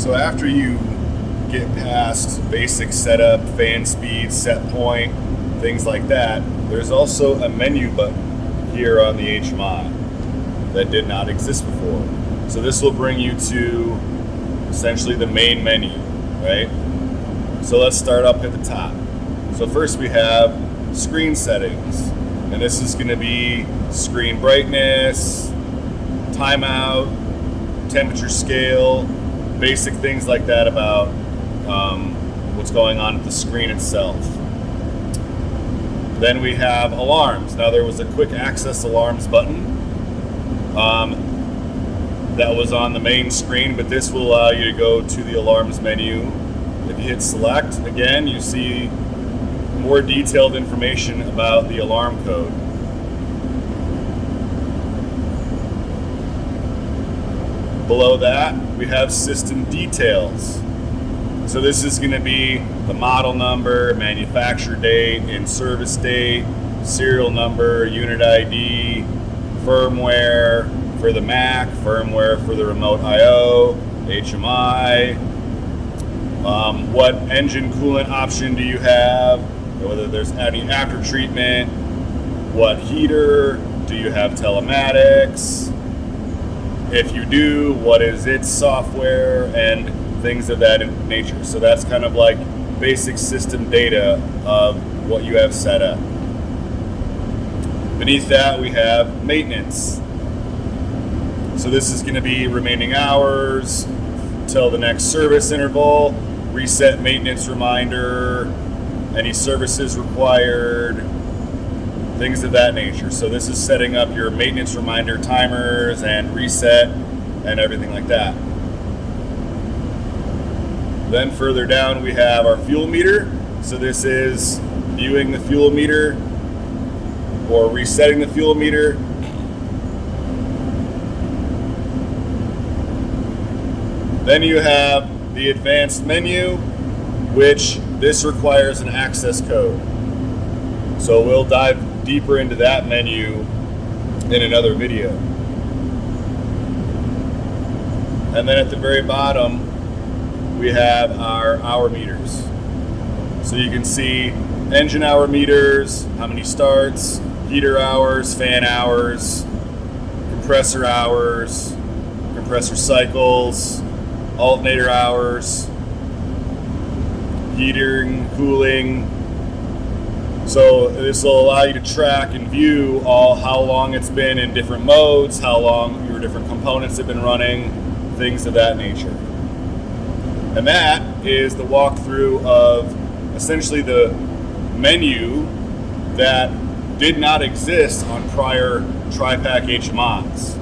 So after you get past basic setup, fan speed, set point, things like that, there's also a menu button here on the HMI that did not exist before. So this will bring you to essentially the main menu, right? So let's start up at the top. So first we have screen settings, and this is going to be screen brightness, timeout, temperature scale, basic things like that about what's going on at the screen itself. Then we have alarms. Now there was a quick access alarms button that was on the main screen, but this will allow you to go to the alarms menu. If you hit select, again, you see more detailed information about the alarm code. Below that, we have system details. So this is going to be the model number, manufacture date, in-service date, serial number, unit ID, firmware for the Mac, firmware for the remote I/O, HMI, what engine coolant option do you have, whether there's any after treatment, what heater, do you have telematics, if you do, what is its software, and things of that nature. So that's kind of like basic system data of what you have set up. Beneath that we have maintenance. So this is going to be remaining hours till the next service interval, reset maintenance reminder, any services required, things of that nature. So this is setting up your maintenance reminder timers and reset and everything like that. Then further down we have our fuel meter. So this is viewing the fuel meter or resetting the fuel meter. Then you have the advanced menu, which this requires an access code. So we'll dive deeper into that menu in another video. And then at the very bottom, we have our hour meters. So you can see engine hour meters, how many starts, heater hours, fan hours, compressor hours, compressor cycles, alternator hours, heating, cooling. So this will allow you to track and view how long it's been in different modes, how long your different components have been running, things of that nature. And that is the walkthrough of essentially the menu that did not exist on prior TriPac HMIs.